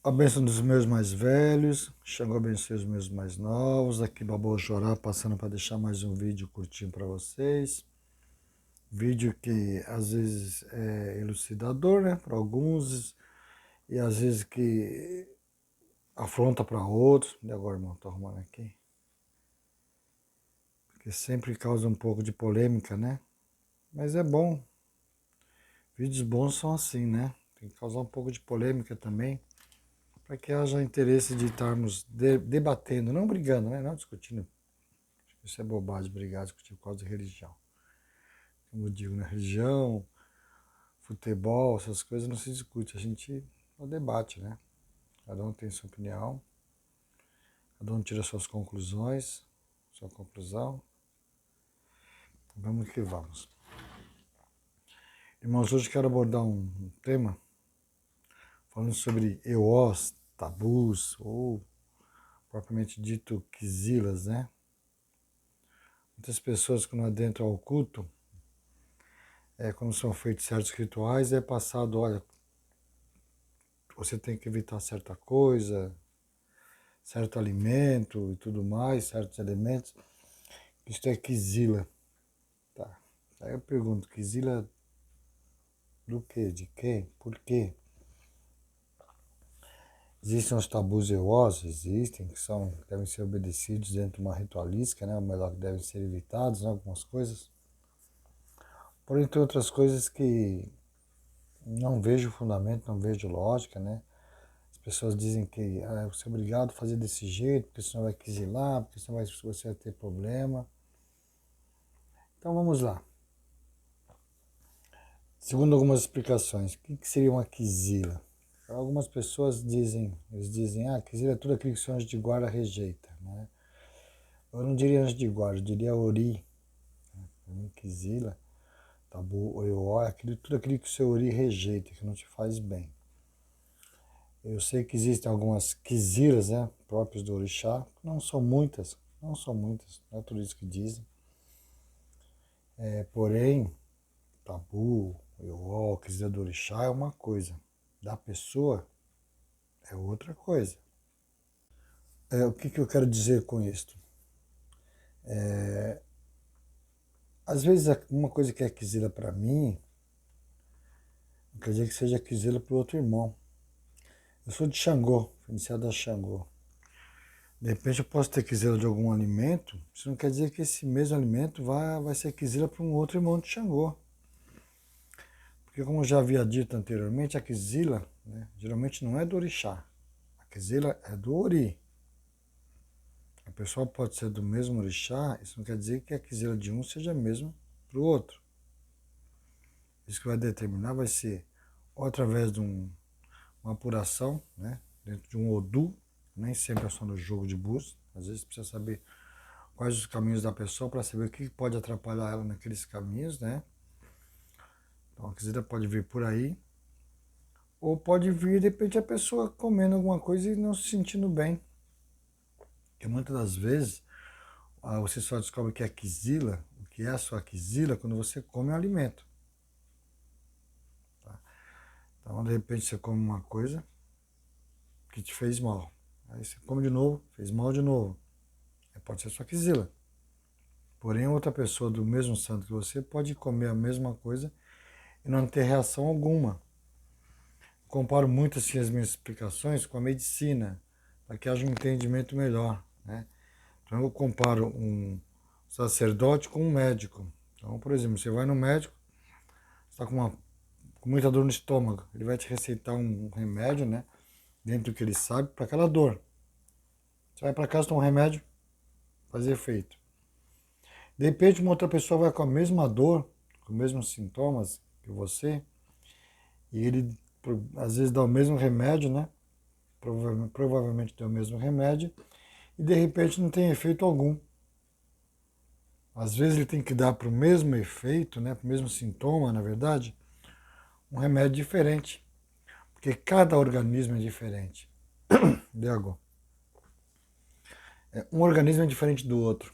A bênção dos meus mais velhos, Xangô abençoe os meus mais novos. Aqui Babô Chorá passando para deixar mais um vídeo curtinho para vocês. Vídeo que às vezes é elucidador, né, para alguns, e às vezes que afronta para outros. E agora, irmão, tô arrumando aqui. Porque sempre causa um pouco de polêmica, né? Mas é bom. Vídeos bons são assim, né? Tem que causar um pouco de polêmica também, para que haja interesse de estarmos debatendo, não brigando, né? Não discutindo. Isso é bobagem, brigar, discutir por causa de religião. Como eu digo, né? Religião, futebol, essas coisas não se discute, a gente não debate, né? Cada um tem sua opinião, cada um tira suas conclusões, sua conclusão. Vamos que vamos. Irmãos, hoje quero abordar um tema falando sobre EOs, tabus, ou propriamente dito quizilas, né? Muitas pessoas, quando adentram ao culto, quando são feitos certos rituais, é passado, olha, você tem que evitar certa coisa, certo alimento e tudo mais, certos elementos. Isto é quizila. Tá. Aí eu pergunto, quizila do quê? De quem? Por quê? Existem os tabus EOS, existem, que devem ser obedecidos dentro de uma ritualística, né? Ou melhor, que devem ser evitados, né? Algumas coisas. Porém, tem outras coisas que não vejo fundamento, não vejo lógica, né? As pessoas dizem que você é obrigado a fazer desse jeito, porque senão vai quizilar, porque senão você vai ter problema. Então vamos lá. Segundo algumas explicações, o que seria uma quizila? Algumas pessoas dizem, quizila é tudo aquilo que o anjo de guarda rejeita, né? Eu não diria anjo de guarda, eu diria ori. Quizila, tabu, oió, tudo aquilo que o seu ori rejeita, que não te faz bem. Eu sei que existem algumas quizilas, né, próprias do orixá, não são muitas, não é tudo isso que dizem. Porém, tabu, oió, quizila do orixá é uma coisa, da pessoa é outra coisa. O que eu quero dizer com isso? Às vezes uma coisa que é quizila para mim, não quer dizer que seja quizila para o outro irmão. Eu sou de Xangô, iniciado a Xangô. De repente eu posso ter quizila de algum alimento, isso não quer dizer que esse mesmo alimento vai ser quizila para um outro irmão de Xangô. Porque como eu já havia dito anteriormente, a quizila, né, geralmente não é do orixá. A quizila é do ori. A pessoa pode ser do mesmo orixá, isso não quer dizer que a quizila de um seja a mesma para o outro. Isso que vai determinar vai ser ou através de uma apuração, né, dentro de um Odu, nem sempre é só no jogo de búzios, às vezes precisa saber quais os caminhos da pessoa para saber o que pode atrapalhar ela naqueles caminhos, né? Então a quizila pode vir por aí, ou pode vir de repente a pessoa comendo alguma coisa e não se sentindo bem. Porque muitas das vezes você só descobre que é quizila, o que é a sua quizila, quando você come um alimento. Tá? Então de repente você come uma coisa que te fez mal. Aí você come de novo, fez mal de novo. Aí pode ser sua quizila. Porém, outra pessoa do mesmo santo que você pode comer a mesma coisa e não ter reação alguma. Comparo muito assim, as minhas explicações com a medicina, para que haja um entendimento melhor, né? Então eu comparo um sacerdote com um médico. Então, por exemplo, você vai no médico, está com muita dor no estômago, ele vai te receitar um remédio, né? Dentro do que ele sabe, para aquela dor. Você vai para casa, toma um remédio, faz efeito. De repente, uma outra pessoa vai com a mesma dor, com os mesmos sintomas que você, e ele às vezes dá o mesmo remédio, né? Provavelmente dá o mesmo remédio, e de repente não tem efeito algum. Às vezes ele tem que dar para o mesmo efeito, né? Para o mesmo sintoma, na verdade, um remédio diferente. Porque cada organismo é diferente. Diago. Um organismo é diferente do outro.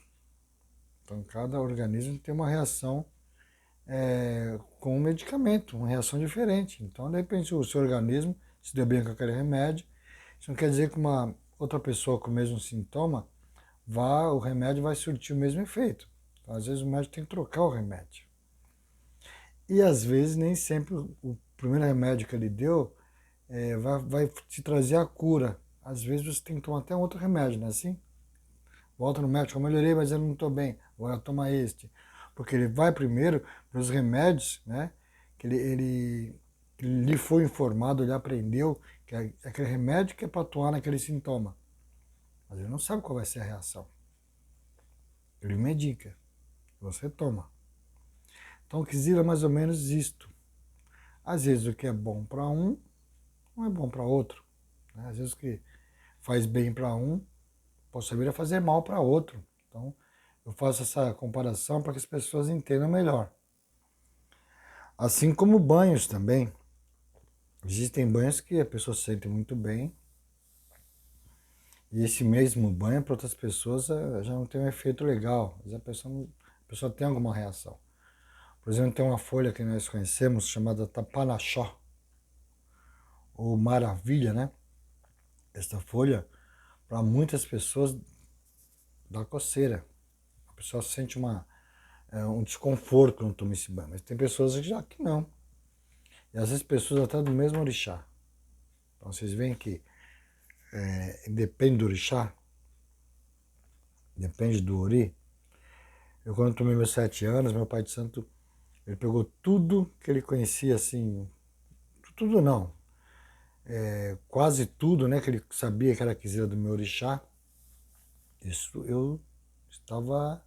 Então cada organismo tem uma reação com um medicamento, uma reação diferente. Então, de repente, o seu organismo se deu bem com aquele remédio Isso não quer dizer que uma outra pessoa com o mesmo sintoma, o remédio vai surtir o mesmo efeito. Então, às vezes o médico tem que trocar o remédio. E às vezes nem sempre o primeiro remédio que ele deu vai te trazer a cura. Às vezes você tem que tomar até um outro remédio, não é assim? Volta no médico, eu melhorei, mas eu não estou bem, agora toma este. Porque ele vai primeiro para os remédios, né? Que ele lhe foi informado, ele aprendeu que é aquele remédio que é para atuar naquele sintoma. Mas ele não sabe qual vai ser a reação. Ele medica, você toma. Então o Kizila é mais ou menos isto. Às vezes o que é bom para um não é bom para outro. Né? Às vezes o que faz bem para um pode vir a fazer mal para outro. Então eu faço essa comparação para que as pessoas entendam melhor. Assim como banhos também. Existem banhos que a pessoa se sente muito bem e esse mesmo banho para outras pessoas já não tem um efeito legal. Às vezes a pessoa tem alguma reação. Por exemplo, tem uma folha que nós conhecemos chamada Tapanachó, ou maravilha, né? Esta folha, para muitas pessoas, dá coceira. A pessoa sente um desconforto quando toma esse banho. Mas tem pessoas que não. E às vezes pessoas até do mesmo orixá. Então vocês veem que depende do orixá, depende do ori. Eu quando tomei meus 7 anos, meu pai de santo, ele pegou tudo que ele conhecia, assim, tudo não, quase tudo, né, que ele sabia que era quisira do meu orixá. Isso eu estava,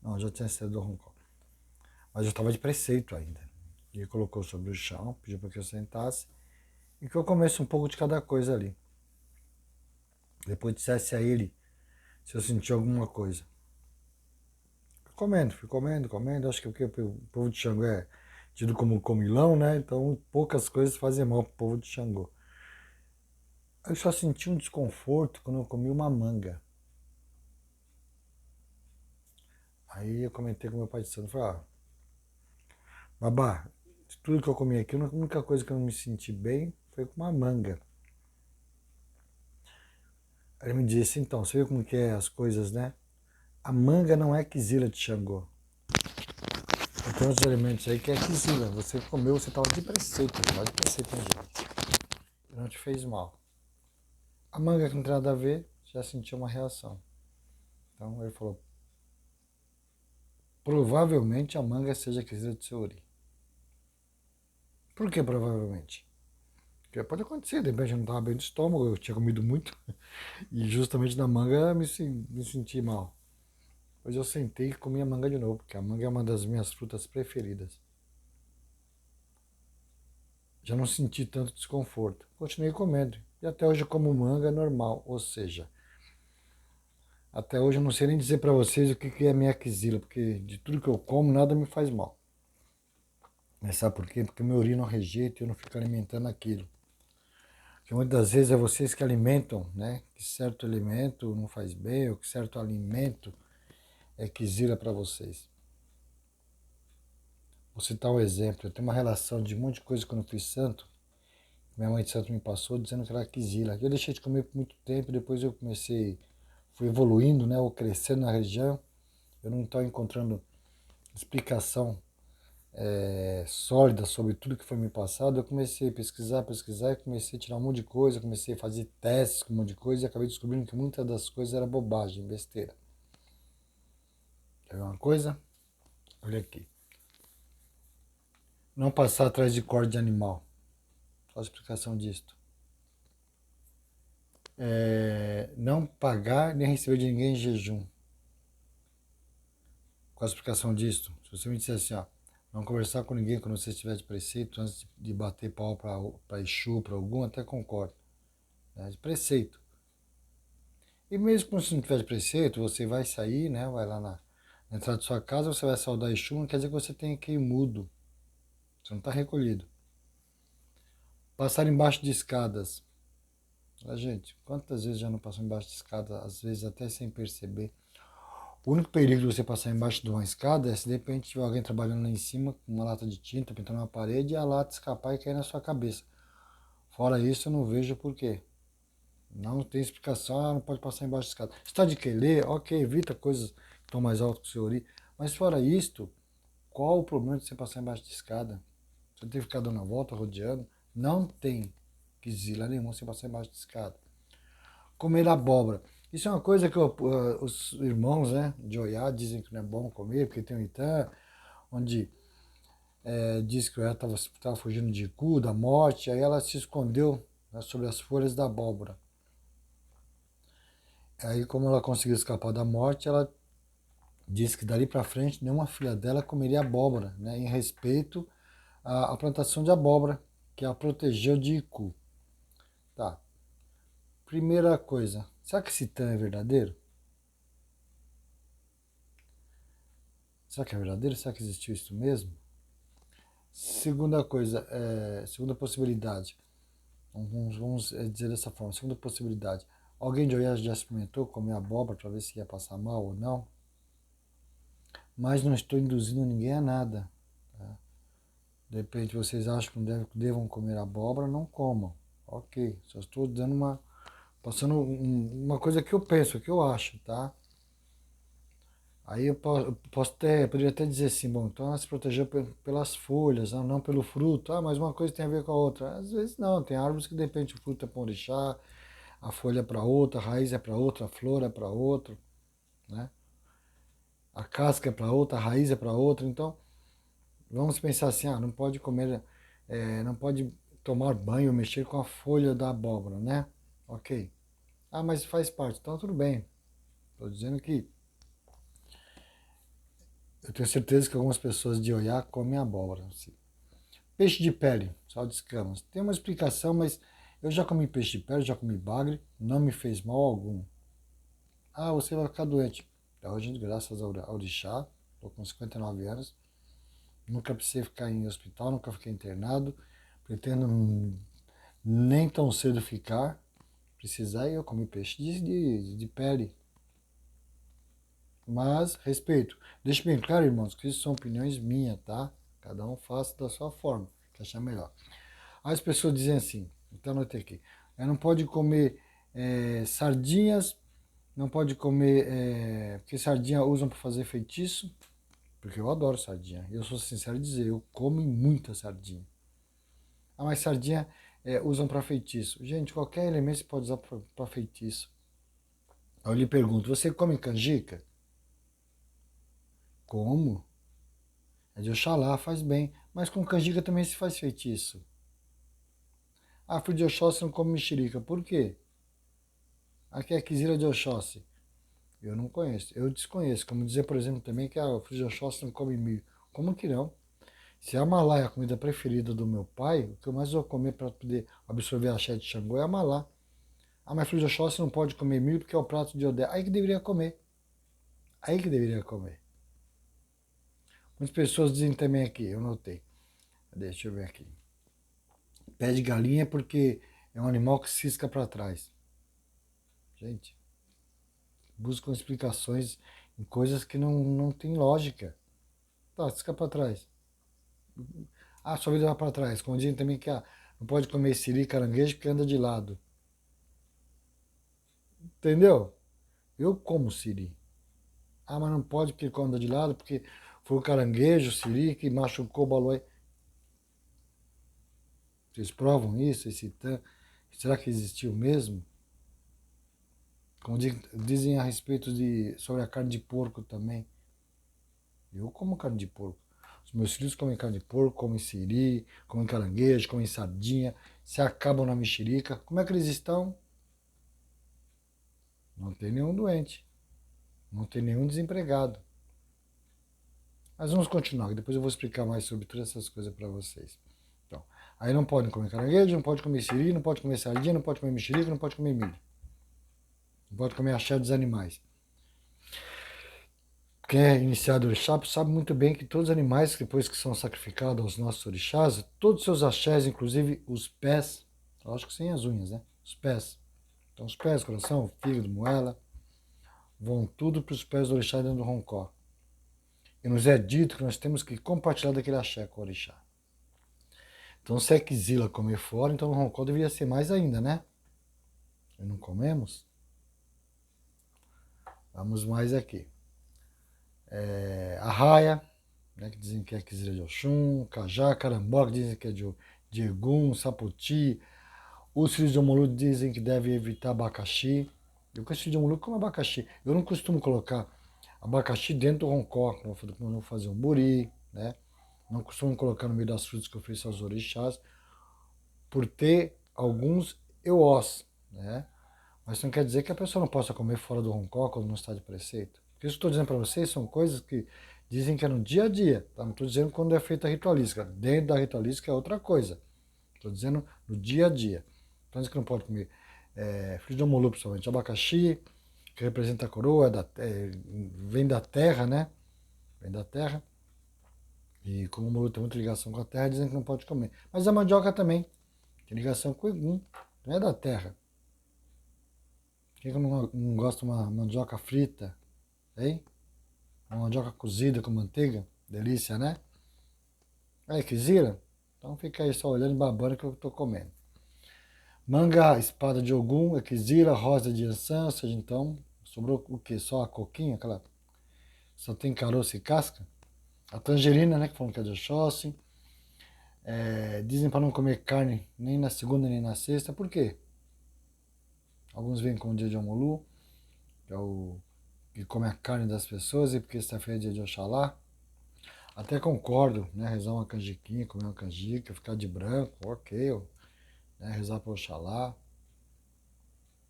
não, já tinha saído do Hong Kong, mas eu estava de preceito ainda. E ele colocou sobre o chão, pediu para que eu sentasse e que eu comesse um pouco de cada coisa ali. Depois dissesse a ele se eu sentia alguma coisa. Fui comendo. Acho que porque o povo de Xangô é tido como comilão, né? Então poucas coisas fazem mal pro povo de Xangô. Eu só senti um desconforto quando eu comi uma manga. Aí eu comentei com meu pai de santo, falei, babá, de tudo que eu comi aqui, a única coisa que eu não me senti bem foi com uma manga. Aí ele me disse, então, você viu como que é as coisas, né? A manga não é quizila de Xangô. Tem outros alimentos aí que é quizila. Você comeu, você estava de preceito, gente. Não te fez mal. A manga que não tem nada a ver, já sentiu uma reação. Então ele falou, provavelmente a manga seja quizila de seu ori. Por que provavelmente? Porque pode acontecer, de repente eu não estava bem do estômago, eu tinha comido muito, e justamente na manga me senti mal. Depois eu sentei e comi a manga de novo, porque a manga é uma das minhas frutas preferidas. Já não senti tanto desconforto. Continuei comendo. E até hoje eu como manga normal, ou seja, até hoje eu não sei nem dizer para vocês o que é minha quizila, porque de tudo que eu como, nada me faz mal. Mas sabe por quê? Porque o meu urino rejeita e eu não fico alimentando aquilo. Porque muitas das vezes é vocês que alimentam, né? Que certo alimento não faz bem, ou que certo alimento é quizila para vocês. Vou citar um exemplo. Eu tenho uma relação de um monte de coisa quando eu fui santo. Minha mãe de santo me passou dizendo que era quizila. Eu deixei de comer por muito tempo, depois eu fui evoluindo, né? Ou crescendo na região. Eu não estou encontrando explicação sólida sobre tudo que foi me passado. Eu comecei a pesquisar e comecei a tirar um monte de coisa, comecei a fazer testes com um monte de coisa e acabei descobrindo que muitas das coisas era bobagem, besteira. Quer ver uma coisa? Olha aqui. Não passar atrás de corda de animal. Qual a explicação disto? Não pagar nem receber de ninguém em jejum. Qual a explicação disto? Se você me disser assim, ó, não conversar com ninguém quando você estiver de preceito, antes de bater pau para Exu, para algum, até concordo. Né? De preceito. E mesmo quando você não tiver de preceito, você vai sair, né? Vai lá na entrada de sua casa, você vai saudar Exu, não quer dizer que você tenha que ir mudo. Você não está recolhido. Passar embaixo de escadas. Gente, quantas vezes já não passou embaixo de escada, às vezes até sem perceber. O único perigo de você passar embaixo de uma escada é se de repente tiver alguém trabalhando lá em cima com uma lata de tinta, pintando uma parede e a lata escapar e cair na sua cabeça. Fora isso, eu não vejo por quê. Não tem explicação, não pode passar embaixo da escada. Está de quelê, ok, evita coisas que estão mais altas que o seu ori. Mas fora isto, qual o problema de você passar embaixo de escada? Você tem que ficar dando a volta, rodeando. Não tem quizila nenhuma você passar embaixo de escada. Comer abóbora. Isso é uma coisa que os irmãos, né, de Oiá dizem que não é bom comer, porque tem um Itã, onde diz que ela estava fugindo de Iku, da morte, aí ela se escondeu, né, sobre as folhas da abóbora. Aí, como ela conseguiu escapar da morte, ela disse que dali para frente nenhuma filha dela comeria abóbora, né, em respeito à plantação de abóbora, que a protegeu de Iku. Tá. Primeira coisa, será que esse Itã é verdadeiro? Será que é verdadeiro? Será que existiu isso mesmo? Segunda coisa, segunda possibilidade, vamos dizer dessa forma, segunda possibilidade, alguém de Oiás já experimentou comer abóbora para ver se ia passar mal ou não? Mas não estou induzindo ninguém a nada. Tá? De repente vocês acham que não devam comer abóbora, não comam. Ok, só estou dando passando uma coisa que eu penso, que eu acho, tá? Aí eu poderia até dizer assim, bom, então ela se protegeu pelas folhas, não pelo fruto. Ah, mas uma coisa tem a ver com a outra. Às vezes não, tem árvores que de repente o fruto é para um orixá, a folha é para outra, a raiz é para outra, a flor é para outra, né? A casca é para outra, a raiz é para outra. Então, vamos pensar assim, não pode comer, não pode tomar banho, mexer com a folha da abóbora, né? Ok. Ah, mas faz parte, então tudo bem. Estou dizendo que eu tenho certeza que algumas pessoas de Oiá comem abóbora. Assim. Peixe de pele, sal de escamas. Tem uma explicação, mas eu já comi peixe de pele, já comi bagre, não me fez mal algum. Ah, você vai ficar doente. Então, hoje, graças ao orixá, estou com 59 anos, nunca precisei ficar em hospital, nunca fiquei internado, pretendo nem tão cedo ficar. Precisar, eu comi peixe de pele. Mas, respeito. Deixe bem claro, irmãos, que isso são opiniões minhas, tá? Cada um faça da sua forma, que achar melhor. As pessoas dizem assim, então anotei aqui, não pode comer sardinhas, não pode comer, porque sardinha usam para fazer feitiço, porque eu adoro sardinha. Eu sou sincero em dizer, eu como muita sardinha. Ah, mas sardinha usam para feitiço. Gente, qualquer elemento você pode usar para feitiço. Aí eu lhe pergunto, você come canjica? Como? É de Oxalá, faz bem. Mas com canjica também se faz feitiço. Ah, filho de Oxóssi não come mexerica. Por quê? Aqui é Kizila de Oxóssi. Eu não conheço. Eu desconheço. Como dizer, por exemplo, também que a filho de Oxóssi não come milho. Como que não? Se a malá é a comida preferida do meu pai, o que eu mais vou comer para poder absorver a axé de Xangô é a malá. Ah, mas filho de Oxóssi não pode comer milho porque é o prato de Odé. Aí que deveria comer. Aí que deveria comer. Muitas pessoas dizem também aqui, eu notei. Deixa eu ver aqui. Pé de galinha porque é um animal que cisca para trás. Gente, buscam explicações em coisas que não tem lógica. Tá, cisca para trás. Ah, sua vida vai para trás. Como dizem também que não pode comer siri, caranguejo porque anda de lado. Entendeu? Eu como siri. Ah, mas não pode porque anda de lado, porque foi o caranguejo, o siri, que machucou o baloi. Vocês provam isso? Será que existiu mesmo? Como dizem a respeito sobre a carne de porco também. Eu como carne de porco. Os meus filhos comem carne de porco, comem siri, comem caranguejo, comem sardinha, se acabam na mexerica. Como é que eles estão? Não tem nenhum doente. Não tem nenhum desempregado. Mas vamos continuar, que depois eu vou explicar mais sobre todas essas coisas para vocês. Então, aí não podem comer caranguejo, não pode comer siri, não pode comer sardinha, não pode comer mexerica, não pode comer milho. Não pode comer axé dos animais. Quem é iniciado orixá sabe muito bem que todos os animais, depois que são sacrificados aos nossos orixás, todos os seus axés, inclusive os pés, lógico que sem as unhas, né? Os pés. Então os pés, coração, fígado, moela, vão tudo para os pés do orixá dentro do roncó. E nos é dito que nós temos que compartilhar daquele axé com o orixá. Então se é quizila comer fora, então o roncó deveria ser mais ainda, né? e não comemos? Vamos mais aqui. Arraia, né, que dizem que é quizira de Oxum, cajá, carambola, que dizem que é de Egum, sapoti. Os filhos de Omolu dizem que deve evitar abacaxi. Eu com filho de Omolu como abacaxi. Eu não costumo colocar abacaxi dentro do roncó, quando eu vou fazer um buri, né? Não costumo colocar no meio das frutas que eu fiz aos orixás, por ter alguns euós, né? Mas isso não quer dizer que a pessoa não possa comer fora do roncó quando não está de preceito. O que eu estou dizendo para vocês são coisas que dizem que é no dia a dia. Tá? Não estou dizendo quando é feita a ritualística. Dentro da ritualística é outra coisa. Estou dizendo no dia a dia. Então, diz que não pode comer filho de Omolu, principalmente abacaxi, que representa a coroa, vem da terra, né? Vem da terra. E como o Omolu tem muita ligação com a terra, dizem que não pode comer. Mas a mandioca também tem ligação com o Egum, não é da terra. Quem que não gosta de uma mandioca frita? Hein? Uma mandioca cozida com manteiga? Delícia, né? Aí, quisira? Então fica aí só olhando e babando que eu estou comendo. Manga, espada de Ogum, equizira, rosa de Ançã, ou seja, então, sobrou o que? Só a coquinha, aquela só tem caroço e casca? A tangerina, né, que falam que é de Oxóssi. Dizem para não comer carne nem na segunda nem na sexta, por quê? Alguns vêm com o dia de Omolu, que é o que come a carne das pessoas, e porque sexta-feira é dia de Oxalá. Até concordo, né, rezar uma canjiquinha, comer uma canjica, ficar de branco, ok, né, rezar para Oxalá.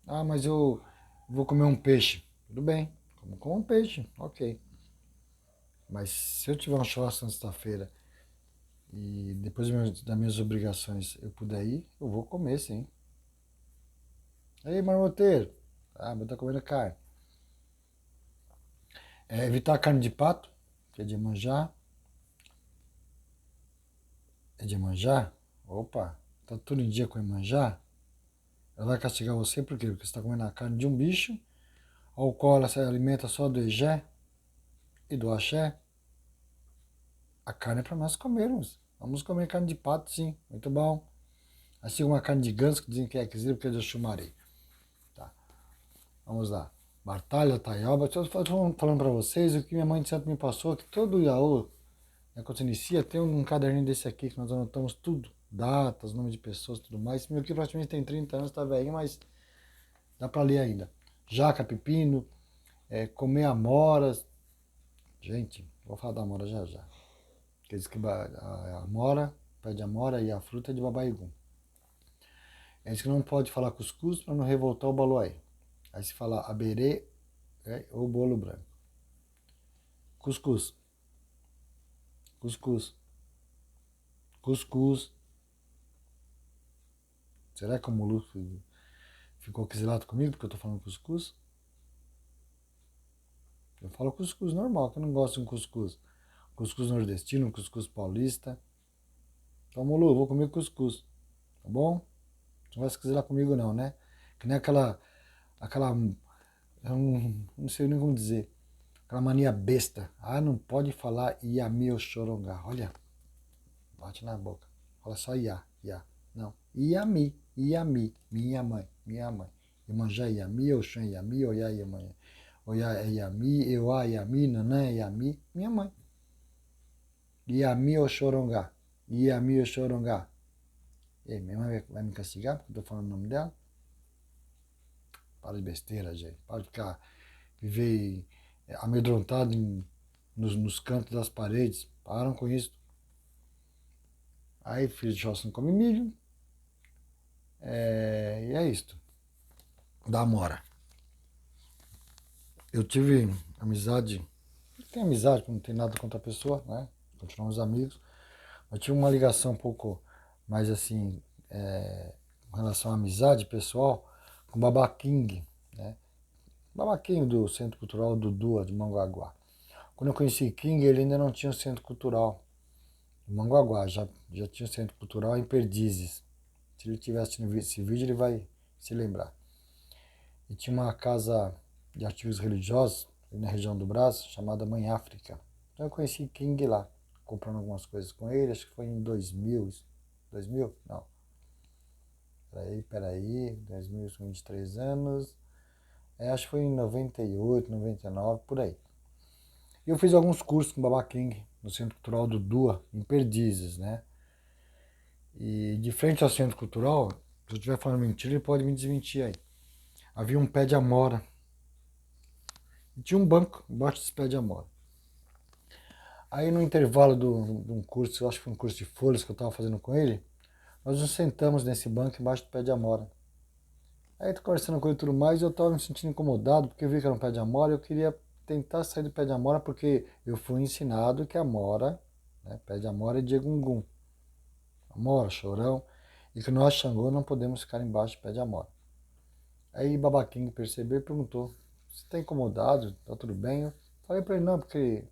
Ah, mas eu vou comer um peixe. Tudo bem, como um peixe, ok. Mas se eu tiver um churrasco na sexta-feira e depois das minhas obrigações eu puder ir, eu vou comer, sim. Ei, marmoteiro. Ah, mas tá comendo carne. Evitar carne de pato, que é de manjar. É de manjar? Opa, tá tudo em dia com manjar? Ela vai castigar você por quê? Porque você está comendo a carne de um bicho, ao qual ela se alimenta só do Egé e do Axé. A carne é para nós comermos. Vamos comer carne de pato, sim. Muito bom. Assim uma carne de ganso, que dizem que é aquisita porque é de Oxumaré. Tá. Vamos lá. Bartalha, taioba. Estou falando para vocês o que minha mãe de santo me passou, que todo Iaô, né, quando você inicia, tem um caderninho desse aqui que nós anotamos tudo. Datas, nome de pessoas, tudo mais. Esse meu aqui praticamente tem 30 anos, tá velhinho, mas dá para ler ainda. Jaca, pepino, comer amoras. Gente, vou falar da amora já já. Que diz que a amora, pé de amora e a fruta é de babaigum. Diz que não pode falar cuscuz para não revoltar o baloai. Aí se fala aberê ou bolo branco. Cuscuz. Cuscuz. Cuscuz. Será que o Mulu ficou quisilado comigo porque eu tô falando cuscuz? Eu falo cuscuz normal, que eu não gosto de um cuscuz. Cuscuz nordestino, cuscuz paulista. Então, Mulu, eu vou comer cuscuz. Tá bom? Não vai se quiser lá comigo não, né? Que nem aquela, eu não sei nem como dizer, aquela mania besta. Ah, não pode falar Iami ou Chorongá. Olha, bate na boca. Fala só Ia, Ia. Não, Iami, Iami, minha mãe, minha mãe. Imanjá Iami, Oxã Iami, Oiá Iami, Oiá Iami, Euá Iami, Nanã Iami, minha mãe. Iami ou Chorongá, Iami ou Chorongá. E aí, minha mãe vai me castigar porque eu tô falando o nome dela? Para de besteira, gente. Para de ficar, viver amedrontado nos cantos das paredes. Param com isso. Aí, filho de Oxóssi não come milho. E é isto. Da Amora. Eu tive amizade. Não tem amizade, não tem nada contra a pessoa, né? Continuamos amigos. Eu tive uma ligação um pouco mais assim, com relação à amizade pessoal, com o Baba King, né? Baba King do Centro Cultural Dudu, de Manguaguá. Quando eu conheci King, ele ainda não tinha um centro cultural em Manguaguá, já tinha um centro cultural em Perdizes. Se ele estiver assistindo esse vídeo, ele vai se lembrar. E tinha uma casa de artigos religiosos, na região do Brás, chamada Mãe África. Então eu conheci King lá, comprando algumas coisas com ele, acho que foi em 2000. 2000? Não. Aí peraí, 2023 anos, acho que foi em 98, 99, por aí. E eu fiz alguns cursos com o Baba King, no Centro Cultural do Dua, em Perdizes, né? E de frente ao Centro Cultural, se eu estiver falando mentira, ele pode me desmentir aí. Havia um pé de amora. E tinha um banco embaixo desse pé de amora. Aí no intervalo de um curso, eu acho que foi um curso de folhas que eu estava fazendo com ele, nós nos sentamos nesse banco embaixo do pé de amora. Aí tô conversando com ele e tudo mais, e eu estava me sentindo incomodado, porque eu vi que era um pé de amora, e eu queria tentar sair do pé de amora, porque eu fui ensinado que amora, né, pé de amora é de egungun. Amora, chorão, e que nós, Xangô, não podemos ficar embaixo do pé de amora. Aí Babaquinho percebeu e perguntou, você está incomodado? Tá tudo bem? Eu falei para ele, não, porque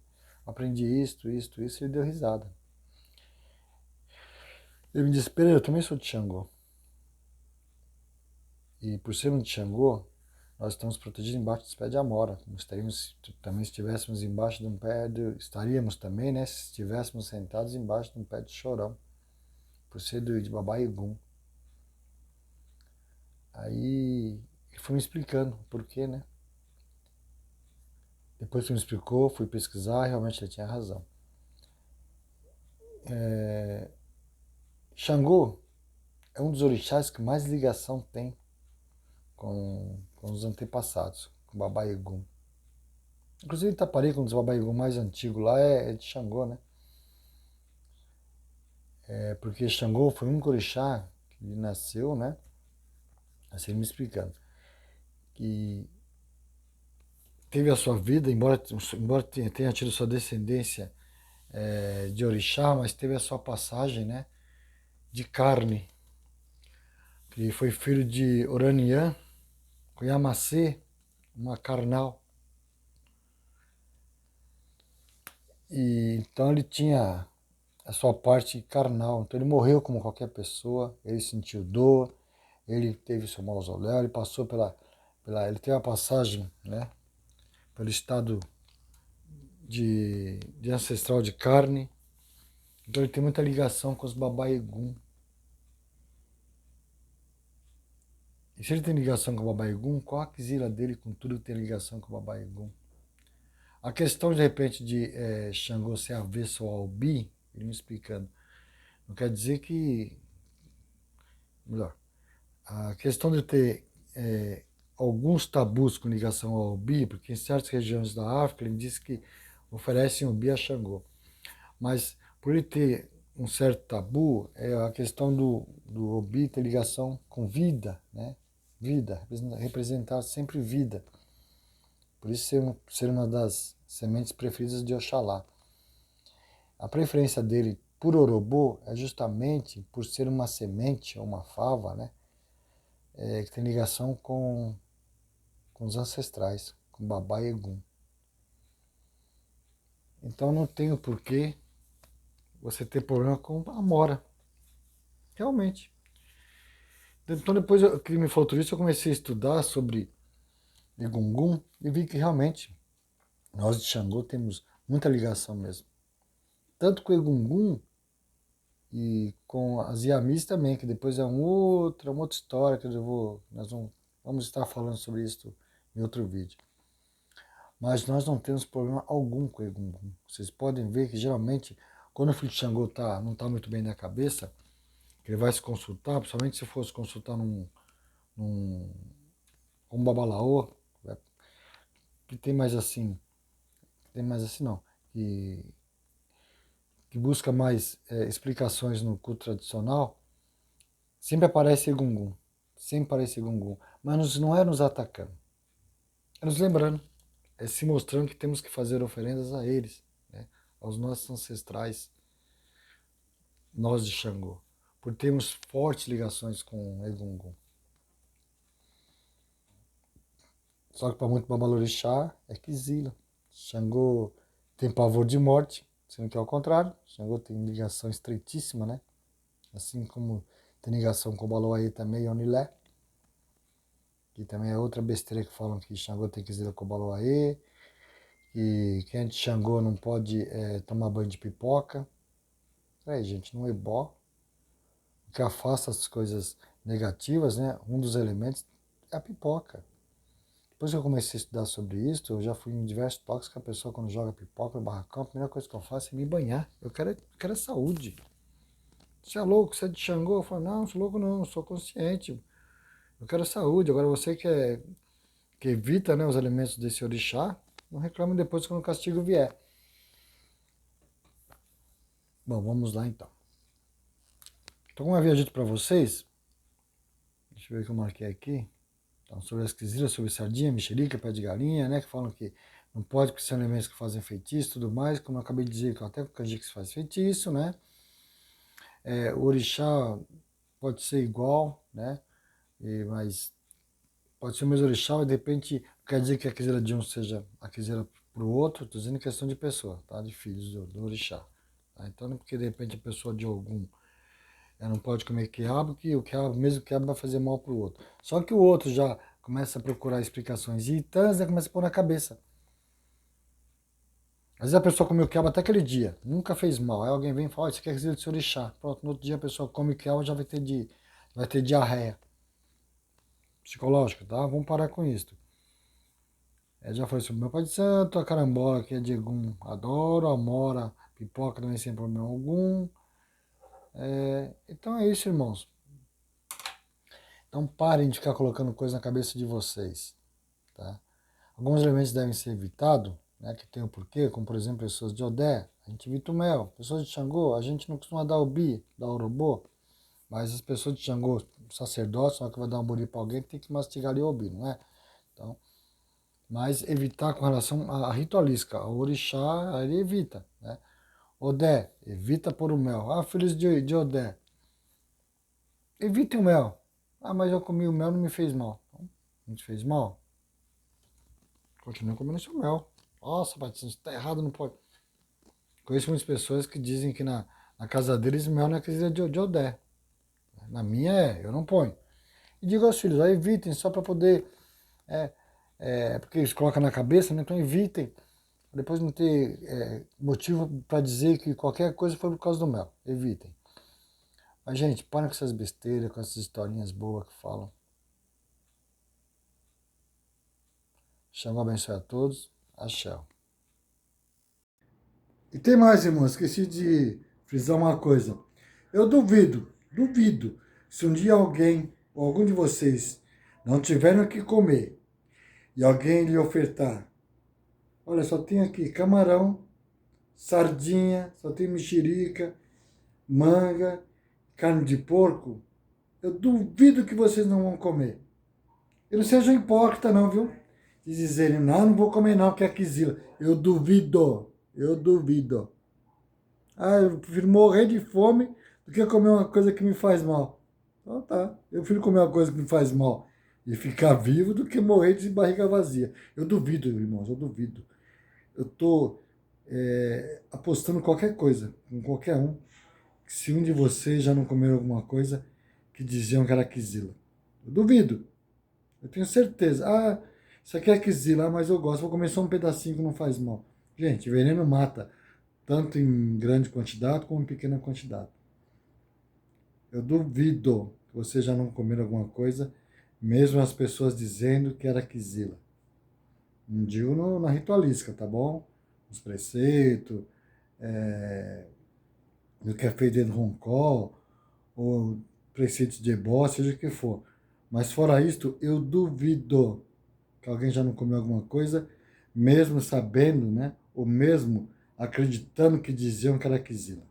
aprendi isso, e ele deu risada. Ele me disse, Pereira, eu também sou de Xangô. E por sermos de Xangô, nós estamos protegidos embaixo dos pés de amora. Estaríamos, também se estivéssemos embaixo de um pé de... Estaríamos também, né, se estivéssemos sentados embaixo de um pé de chorão. Por ser de Babá-Egum. Aí ele foi me explicando o porquê, né? Depois que me explicou, fui pesquisar, realmente ele tinha razão. Xangô é um dos orixás que mais ligação tem com os antepassados, com o Baba Egum. Inclusive Itaparica, um dos Baba Egum mais antigos lá, é de Xangô, né? Porque Xangô foi um único orixá que nasceu, né? Assim me explicando. Que teve a sua vida, embora tenha tido sua descendência de orixá, mas teve a sua passagem, né, de carne, que foi filho de Oranian com Yamacê, uma carnal. E então ele tinha a sua parte carnal, então ele morreu como qualquer pessoa, ele sentiu dor, ele teve seu mausoléu, ele passou ele teve a passagem, né, pelo estado de ancestral de carne, então ele tem muita ligação com os Baba Egum. E se ele tem ligação com o Baba Egum, qual a quizila dele com tudo que tem ligação com o Baba Egum? A questão, de repente, de Xangô ser avesso ao Albi, ele me explicando, não quer dizer que... Melhor, a questão de ter alguns tabus com ligação ao Albi, porque em certas regiões da África ele diz que oferecem o Albi a Xangô. Mas por ele ter um certo tabu, é a questão do Albi ter ligação com vida, né? Vida, representar sempre vida. Por isso ser uma das sementes preferidas de Oxalá. A preferência dele por Orobô é justamente por ser uma semente ou uma fava, né, que tem ligação com os ancestrais, com Babá e Egum. Então não tem o porquê você ter problema com a Amora. Realmente. Então depois que ele me falou tudo isso, eu comecei a estudar sobre Egungun e vi que realmente nós de Xangô temos muita ligação mesmo. Tanto com o Egungun e com as Yamis também, que depois é uma outra história que nós vamos estar falando sobre isso em outro vídeo. Mas nós não temos problema algum com o Egungun. Vocês podem ver que geralmente, quando o filho de Xangô não está muito bem na cabeça, ele vai se consultar, principalmente se fosse consultar um babalaô, né, que tem mais assim não, que busca mais explicações no culto tradicional, sempre aparece Egungun. Sempre aparece Egungun. Mas não é nos atacando. É nos lembrando. É se mostrando que temos que fazer oferendas a eles, né? Aos nossos ancestrais, nós de Xangô. Por termos fortes ligações com Egungun. Só que para muito babalorixá é Kizila. Xangô tem pavor de morte, sendo que é o contrário. Xangô tem ligação estreitíssima, né? Assim como tem ligação com o Baloaí também e Onilé. Que também é outra besteira que falam que Xangô tem Kizila com o Baloaí. E quem é de Xangô não pode tomar banho de pipoca. Aí, gente, no ebó, o que afasta as coisas negativas, né? Um dos elementos é a pipoca. Depois que eu comecei a estudar sobre isso, eu já fui em diversos toques que a pessoa, quando joga pipoca no barracão, a primeira coisa que eu faço é me banhar. Eu quero saúde. Você é louco? Você é de Xangô? Eu falo, não sou louco não, sou consciente. Eu quero saúde. Agora você que evita, né, os elementos desse orixá, não reclame depois quando o castigo vier. Bom, vamos lá então. Então, como eu havia dito para vocês, deixa eu ver o que eu marquei aqui. Então, sobre as quisilas, sobre sardinha, mexerica, pé de galinha, né? Que falam que não pode porque são elementos que fazem feitiço e tudo mais. Como eu acabei de dizer, que até o canjica faz feitiço, né? O orixá pode ser igual, né? Mas pode ser o mesmo orixá, mas de repente quer dizer que a quisila de um seja a quisila para o outro. Estou dizendo em questão de pessoa, tá? De filhos do orixá. Tá? Então não é porque de repente a pessoa de algum não pode comer quiabo, que o quiabo, mesmo quiabo, vai fazer mal para o outro. Só que o outro já começa a procurar explicações e Tans começa a pôr na cabeça. Às vezes a pessoa comeu quiabo até aquele dia, nunca fez mal. Aí alguém vem e fala, oh, isso aqui é resíduo de seu orixá. Pronto, no outro dia a pessoa come quiabo e já vai ter diarreia psicológica, tá? Vamos parar com isso. Já foi sobre meu pai de santo, a carambola que é de Egum, adoro, a amora, pipoca também sem problema algum. Então é isso, irmãos. Então parem de ficar colocando coisa na cabeça de vocês. Tá? Alguns elementos devem ser evitados, né, que tem o porquê, como por exemplo pessoas de Odé, a gente evita o mel. Pessoas de Xangô, a gente não costuma dar o bi, dar o urobô, mas as pessoas de Xangô, sacerdote, só que vai dar um buri para alguém, tem que mastigar ali o bi, não é? Então, mas evitar com relação à ritualística, ao orixá, ele evita, né? Odé, evita pôr o mel. Ah, filhos de Odé, evitem o mel. Ah, mas eu comi o mel, não me fez mal. Não te fez mal? Continua comendo seu mel. Nossa, Batista, isso tá errado, não pode. Conheço muitas pessoas que dizem que na casa deles mel não é coisa de Odé. Na minha eu não ponho. E digo aos filhos, evitem só para poder. Porque eles colocam na cabeça, né? Então evitem. Depois não ter motivo para dizer que qualquer coisa foi por causa do mel. Evitem. Mas, gente, parem com essas besteiras, com essas historinhas boas que falam. Xangô abençoe a todos. Axé. E tem mais, irmão, esqueci de frisar uma coisa. Eu duvido, se um dia alguém ou algum de vocês não tiverem o que comer e alguém lhe ofertar, olha, só tem aqui camarão, sardinha, só tem mexerica, manga, carne de porco, eu duvido que vocês não vão comer. Eu não seja hipócrita não, viu? De dizerem, não vou comer não, que é quisila. Eu duvido. Ah, eu prefiro morrer de fome do que comer uma coisa que me faz mal. Então tá, eu prefiro comer uma coisa que me faz mal e ficar vivo do que morrer de barriga vazia. Eu duvido, irmãos, eu duvido. Eu tô apostando qualquer coisa, com qualquer um, que se um de vocês já não comeram alguma coisa que diziam que era quizila. Eu duvido. Eu tenho certeza. Ah, isso aqui é quizila, mas eu gosto. Vou comer só um pedacinho que não faz mal. Gente, veneno mata, tanto em grande quantidade como em pequena quantidade. Eu duvido que vocês já não comeram alguma coisa, mesmo as pessoas dizendo que era quizila. Não digo na ritualística, tá bom? Nos preceitos, no que é feito dentro do roncol, ou preceitos de ebó, seja o que for. Mas fora isto, eu duvido que alguém já não comeu alguma coisa, mesmo sabendo, né? Ou mesmo acreditando que diziam que era quizila.